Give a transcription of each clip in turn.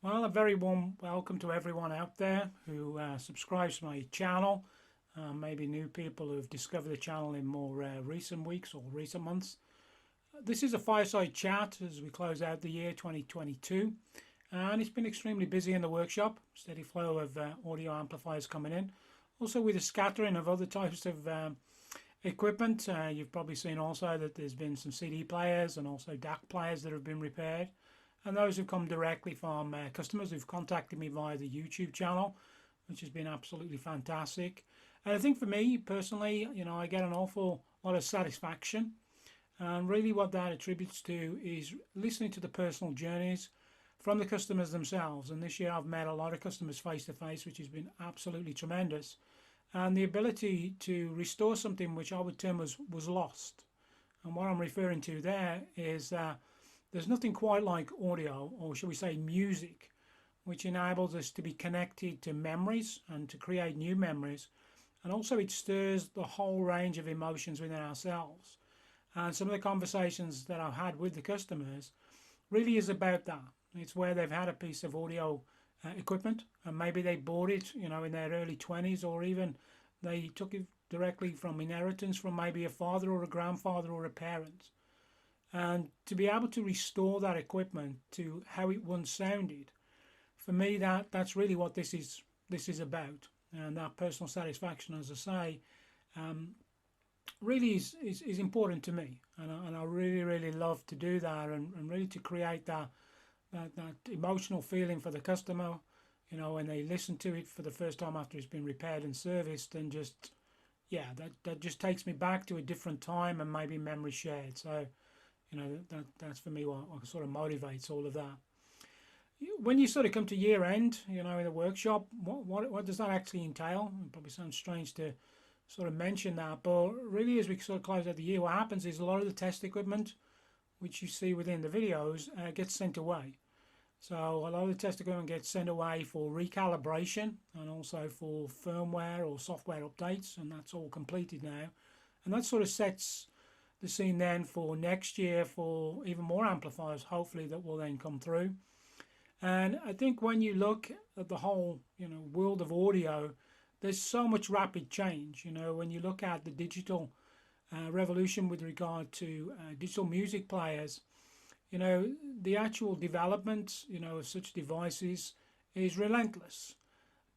Well, a very warm welcome to everyone out there who subscribes to my channel. Maybe new people who've discovered the channel in more recent weeks or recent months. This is a fireside chat as we close out the year 2022, and it's been extremely busy in the workshop. Steady flow of audio amplifiers coming in. Also, with a scattering of other types of equipment. You've probably seen also that there's been some CD players and also DAC players that have been repaired. And those have come directly from customers who've contacted me via the YouTube channel, which has been absolutely fantastic. And I think for me personally, I get an awful lot of satisfaction. And really, what that attributes to is listening to the personal journeys from the customers themselves. And this year, I've met a lot of customers face to face, which has been absolutely tremendous. And the ability to restore something which I would term was lost. And what I'm referring to there is there's nothing quite like audio, or shall we say music, which enables us to be connected to memories and to create new memories. And also it stirs the whole range of emotions within ourselves. And some of the conversations that I've had with the customers really is about that. It's where they've had a piece of audio equipment and maybe they bought it, in their early 20s, or even they took it directly from inheritance from maybe a father or a grandfather or a parent. And to be able to restore that equipment to how it once sounded, for me that's really what this is about. And that personal satisfaction, as I say, really is important to me. And I really, really love to do that, and really to create that emotional feeling for the customer, when they listen to it for the first time after it's been repaired and serviced, and just, yeah, that just takes me back to a different time and maybe memory shared. So, that's for me what sort of motivates all of that. When you sort of come to year end, in the workshop, what does that actually entail? It probably sounds strange to sort of mention that, but really, as we sort of close out the year, what happens is a lot of the test equipment, which you see within the videos, gets sent away. So a lot of the test equipment gets sent away for recalibration and also for firmware or software updates, and that's all completed now. And that sort of sets the scene then for next year for even more amplifiers, hopefully, that will then come through. And I think when you look at the whole, world of audio, there's so much rapid change. When you look at the digital revolution with regard to digital music players, the actual development, of such devices is relentless.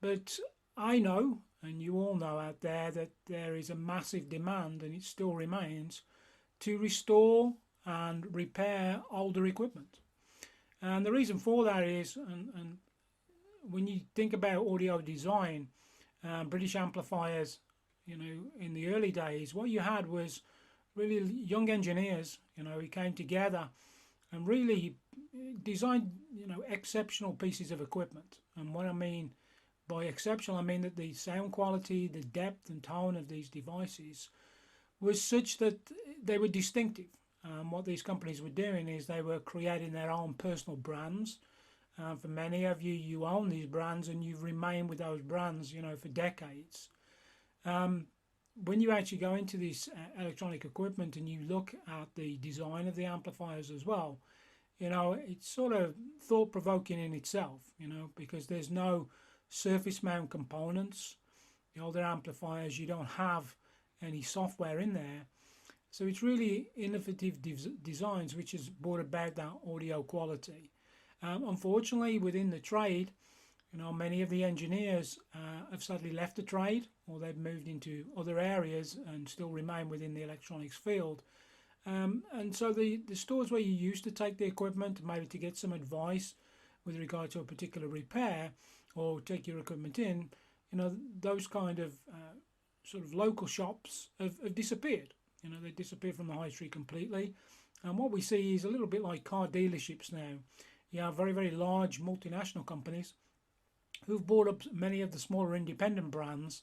But I know, and you all know out there, that there is a massive demand, and it still remains, to restore and repair older equipment. And the reason for that is, and when you think about audio design, British amplifiers, in the early days, what you had was really young engineers, who came together and really designed, exceptional pieces of equipment. And what I mean by exceptional, I mean that the sound quality, the depth and tone of these devices was such that they were distinctive. What these companies were doing is they were creating their own personal brands. For many of you, you own these brands and you've remained with those brands, for decades. When you actually go into this electronic equipment and you look at the design of the amplifiers as well, it's sort of thought-provoking in itself, because there's no surface mount components. The older amplifiers, you don't have any software in there. So it's really innovative designs which has brought about that audio quality. Unfortunately, within the trade, many of the engineers have sadly left the trade, or they've moved into other areas and still remain within the electronics field. And so the stores where you used to take the equipment, maybe to get some advice with regard to a particular repair or take your equipment in, those kind of sort of local shops have disappeared. They disappeared from the high street completely. And what we see is a little bit like car dealerships now. You have very, very large multinational companies who've bought up many of the smaller independent brands.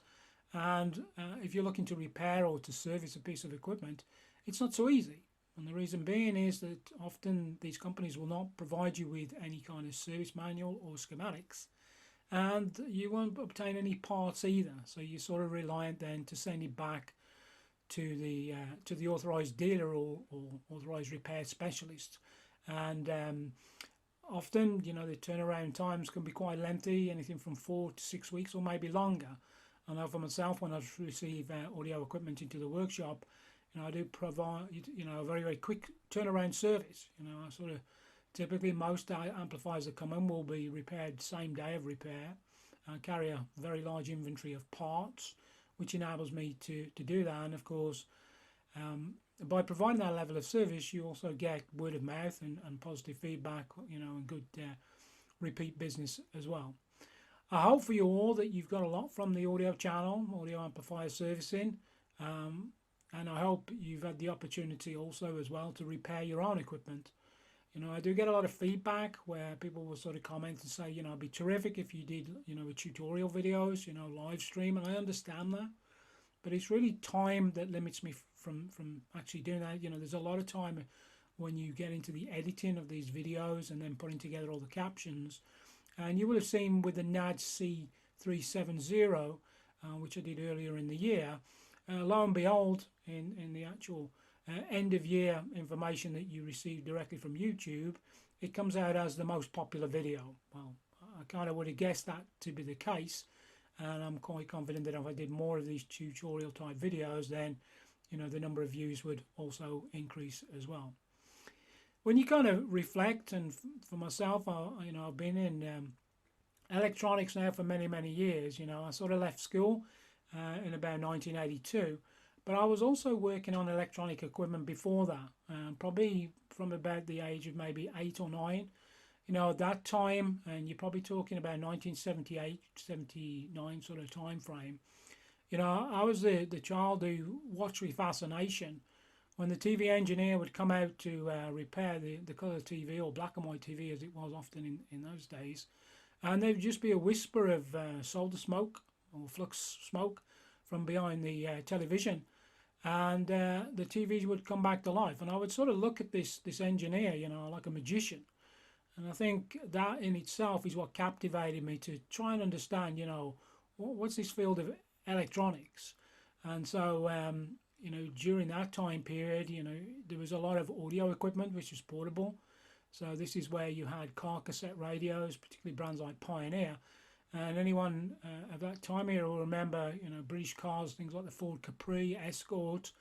And if you're looking to repair or to service a piece of equipment, it's not so easy. And the reason being is that often these companies will not provide you with any kind of service manual or schematics. And you won't obtain any parts either. So you're sort of reliant then to send it back to the authorised dealer or authorised repair specialist. And often, you know, the turnaround times can be quite lengthy, anything from 4 to 6 weeks or maybe longer. I know for myself, when I receive audio equipment into the workshop, you know, I do provide, you know, a very, very quick turnaround service. You know, I sort of typically most amplifiers that come in will be repaired same day of repair. I carry a very large inventory of parts, which enables me to do that. And of course, by providing that level of service, you also get word of mouth and positive feedback, you know, and good repeat business as well. I hope for you all that you've got a lot from the audio channel, Audio Amplifier Servicing, and I hope you've had the opportunity also as well to repair your own equipment. You know, I do get a lot of feedback where people will sort of comment and say, you know, it'd be terrific if you did, you know, tutorial videos, you know, live stream, and I understand that. But it's really time that limits me from actually doing that. You know, there's a lot of time when you get into the editing of these videos and then putting together all the captions. And you will have seen with the NAD C370, which I did earlier in the year, lo and behold, in the actual end of year information that you receive directly from YouTube, it comes out as the most popular video. Well, I kind of would have guessed that to be the case, and I'm quite confident that if I did more of these tutorial type videos, then, you know, the number of views would also increase as well. When you kind of reflect, and for myself, you know, I've been in electronics now for many, many years. You know, I sort of left school in about 1982, but I was also working on electronic equipment before that, probably from about the age of maybe 8 or 9. You know, at that time, and you're probably talking about 1978, 79 sort of time frame. You know, I was the child who watched with fascination when the TV engineer would come out to repair the colour TV, or black and white TV as it was often in those days, and there would just be a whisper of solder smoke or flux smoke from behind the television, and the TV would come back to life, and I would sort of look at this engineer, you know, like a magician. And I think that in itself is what captivated me to try and understand, you know, what's this field of electronics. And so you know, during that time period, you know, there was a lot of audio equipment which was portable. So this is where you had car cassette radios, particularly brands like Pioneer. And anyone of that time here will remember, you know, British cars, things like the Ford Capri, Escort,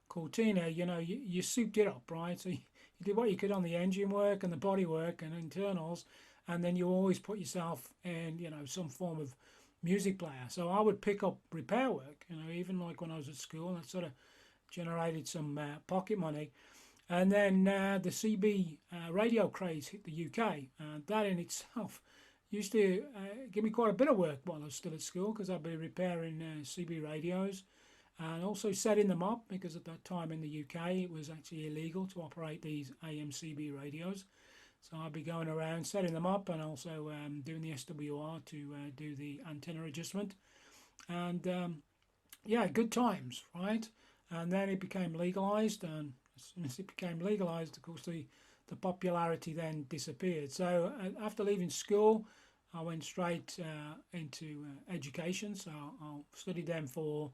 Cortina. You know, you souped it up, right? So you did what you could on the engine work and the body work and internals, and then you always put yourself in, you know, some form of music player. So I would pick up repair work, you know, even like when I was at school, and that sort of generated some pocket money. And then the CB radio craze hit the UK, and that in itself used to give me quite a bit of work while I was still at school, because I'd be repairing CB radios and also setting them up, because at that time in the UK it was actually illegal to operate these AM CB radios. So I'd be going around setting them up and also doing the SWR to do the antenna adjustment. And yeah, good times, right? And then it became legalised, and as soon as it became legalised, of course, the popularity then disappeared. So after leaving school, I went straight into education. So I studied them for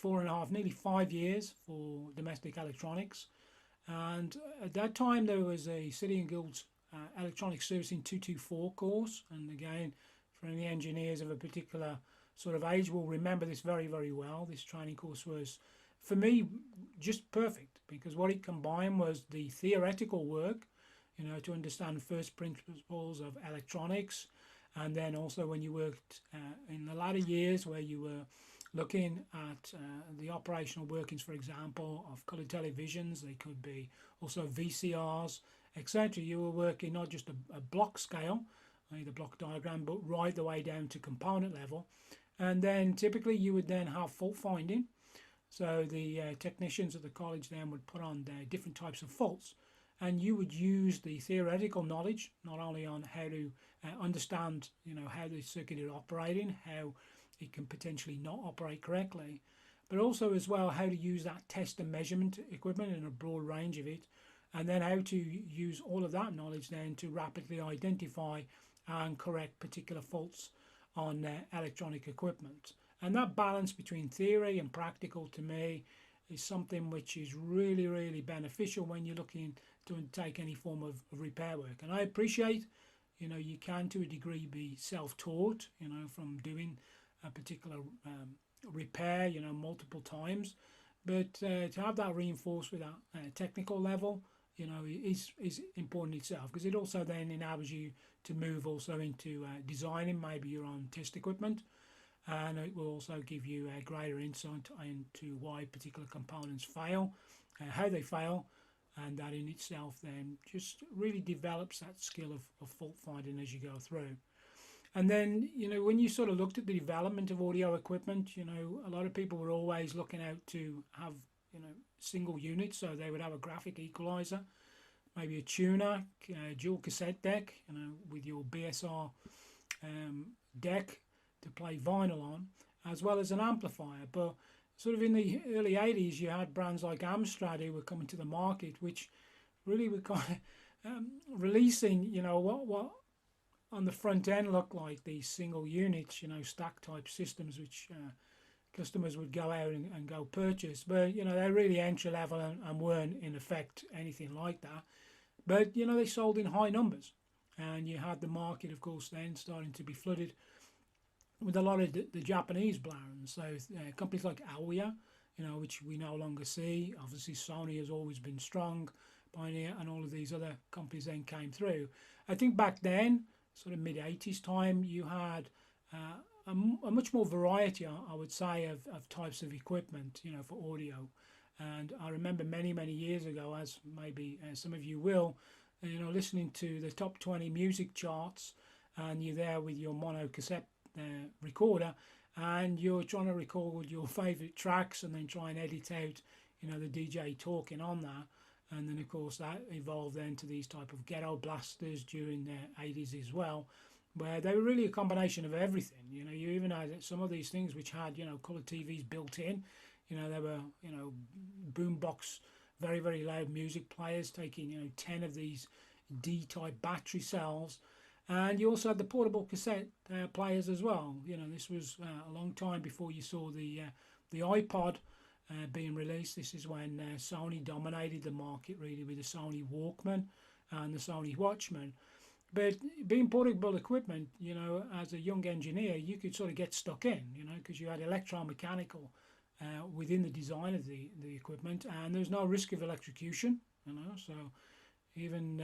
4.5, nearly 5 years for domestic electronics. And at that time, there was a City and Guilds Electronic Servicing 224 course. And again, for any engineers of a particular sort of age will remember this very, very well. This training course was, for me, just perfect, because what it combined was the theoretical work, you know, to understand first principles of electronics, and then also when you worked in the latter years where you were looking at the operational workings, for example, of colour televisions. They could be also VCRs, etc. You were working not just a block scale, the block diagram, but right the way down to component level. And then typically you would then have fault finding. So the technicians at the college then would put on different types of faults, and you would use the theoretical knowledge not only on how to understand, you know, how the circuit is operating, how it can potentially not operate correctly, but also as well how to use that test and measurement equipment in a broad range of it, and then how to use all of that knowledge then to rapidly identify and correct particular faults on electronic equipment. And that balance between theory and practical, to me, is something which is really, really beneficial when you're looking to undertake any form of repair work. And I appreciate, you can to a degree be self-taught, from doing a particular repair, multiple times. But to have that reinforced with that technical level, is important itself, because it also then enables you to move also into designing maybe your own test equipment, and it will also give you a greater insight into why particular components fail, how they fail, and that in itself then just really develops that skill of fault finding as you go through. And then, when you sort of looked at the development of audio equipment, a lot of people were always looking out to have, single units. So they would have a graphic equalizer, maybe a tuner, dual cassette deck, with your BSR deck to play vinyl on, as well as an amplifier. But sort of in the early 80s, you had brands like Amstrad who were coming to the market, which really were kind of releasing, what on the front end looked like these single units, stack type systems, which customers would go out and go purchase. But, they're really entry level and weren't in effect anything like that. But, they sold in high numbers. And you had the market, of course, then starting to be flooded with a lot of the Japanese brands. So companies like Aoya, which we no longer see. Obviously, Sony has always been strong, Pioneer, and all of these other companies then came through. I think back then, sort of mid-80s time, you had a much more variety, I would say, of types of equipment, for audio. And I remember many, many years ago, as maybe some of you will, listening to the top 20 music charts, and you're there with your mono cassette recorder, and you're trying to record your favorite tracks and then try and edit out, the DJ talking on that. And then, of course, that evolved then to these type of ghetto blasters during the 80s as well, where they were really a combination of everything. You even had some of these things which had, colour TVs built in. There were, boombox, very, very loud music players taking, 10 of these D-type battery cells. And you also had the portable cassette players as well. This was a long time before you saw the iPod being released. This is when Sony dominated the market really with the Sony Walkman and the Sony Watchman. But being portable equipment, as a young engineer, you could sort of get stuck in, because you had electromechanical within the design of the equipment, and there's no risk of electrocution, so even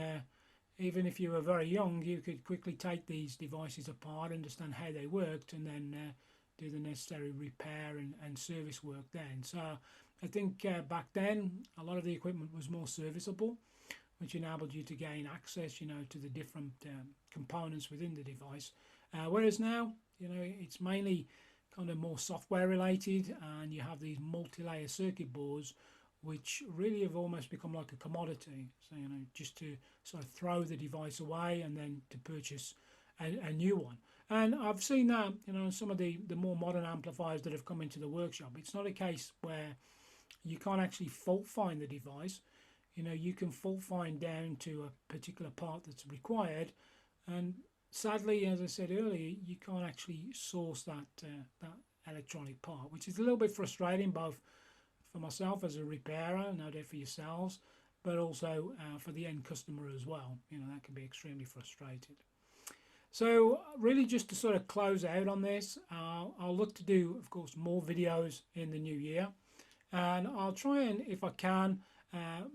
if you were very young, you could quickly take these devices apart, understand how they worked, and then do the necessary repair and service work then. So I think back then, a lot of the equipment was more serviceable, which enabled you to gain access, to the different components within the device. Whereas now, it's mainly kind of more software related, and you have these multi-layer circuit boards which really have almost become like a commodity. So, just to sort of throw the device away and then to purchase a new one. And I've seen that, in some of the more modern amplifiers that have come into the workshop. It's not a case where you can't actually fault find the device. You can fault find down to a particular part that's required. And sadly, as I said earlier, you can't actually source that electronic part, which is a little bit frustrating, both for myself as a repairer, no doubt for yourselves, but also for the end customer as well. That can be extremely frustrating. So really, just to sort of close out on this, I'll look to do, of course, more videos in the new year, and I'll try and, if I can,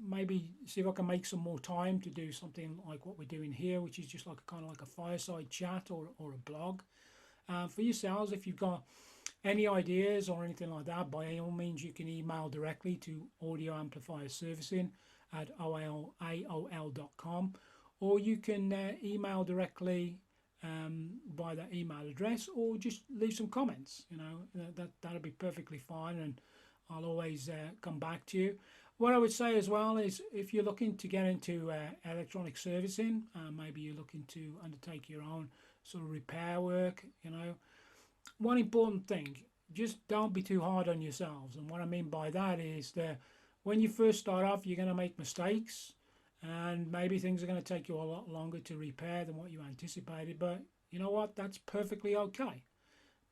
maybe see if I can make some more time to do something like what we're doing here, which is just like kind of like a fireside chat or a blog. For yourselves, if you've got any ideas or anything like that, by all means, you can email directly to Audio Amplifier Servicing at AOL.com, or you can email directly by that email address, or just leave some comments. That'll be perfectly fine, and I'll always come back to you. What I would say as well is, if you're looking to get into electronic servicing, maybe you're looking to undertake your own sort of repair work, one important thing, just don't be too hard on yourselves. And what I mean by that is that when you first start off, you're going to make mistakes, and maybe things are going to take you a lot longer to repair than what you anticipated. But you know what? That's perfectly okay,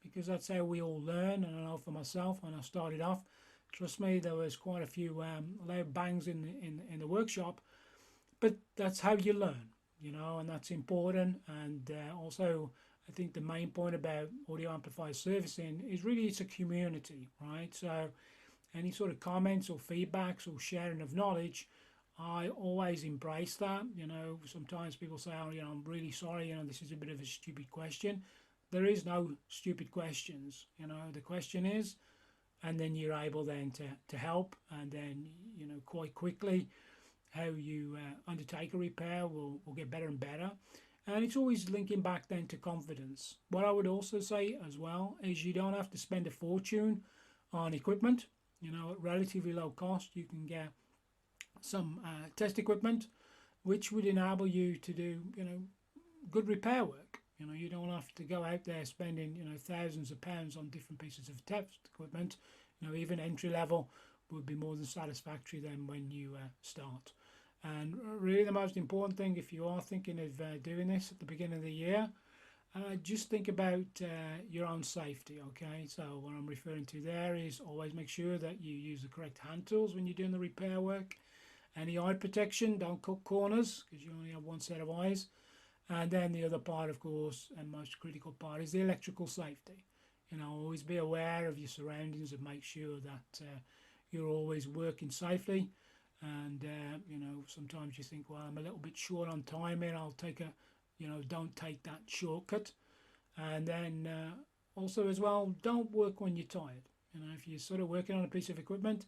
because that's how we all learn. And I know for myself, when I started off, trust me, there was quite a few loud bangs in the workshop. but that's how you learn, you know, and that's important. And also, I think the main point about audio amplifier servicing is really it's a community, right? So any sort of comments or feedbacks or sharing of knowledge, I always embrace that. You know, sometimes people say, "Oh, you know, I'm really sorry. You know, this is a bit of a stupid question." There is no stupid questions. You know, the question is, and then you're able then to help, and then you know quite quickly how you undertake a repair will get better and better. And it's always linking back then to confidence. What I would also say as well is you don't have to spend a fortune on equipment. You know, at relatively low cost, you can get some test equipment, which would enable you to do, you know, good repair work. You know, you don't have to go out there spending, you know, thousands of pounds on different pieces of test equipment. You know, even entry level would be more than satisfactory then when you start. And really, the most important thing, if you are thinking of doing this at the beginning of the year, just think about your own safety, okay? So what I'm referring to there is always make sure that you use the correct hand tools when you're doing the repair work. Any eye protection, don't cut corners because you only have one set of eyes. And then the other part, of course, and most critical part is the electrical safety. You know, always be aware of your surroundings and make sure that you're always working safely. And you know, sometimes you think, well, I'm a little bit short on time here, I'll take a, you know, don't take that shortcut. And then also as well, don't work when you're tired. You know, if you're sort of working on a piece of equipment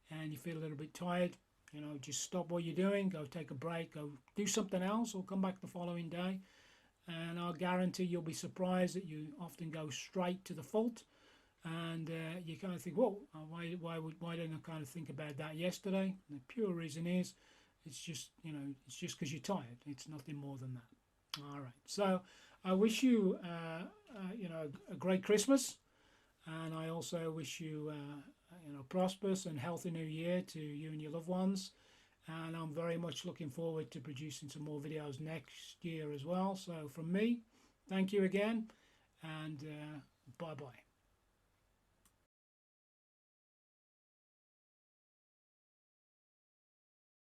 and you feel a little bit tired, you know, just stop what you're doing, go take a break, go do something else, or come back the following day. And I'll guarantee you'll be surprised that you often go straight to the fault. And you kind of think, well, why didn't I kind of think about that yesterday? And the pure reason is, it's just, you know, it's just because you're tired. It's nothing more than that. All right. So I wish you, you know, a great Christmas, and I also wish you, you know, prosperous and healthy New Year to you and your loved ones. And I'm very much looking forward to producing some more videos next year as well. So from me, thank you again, and bye bye.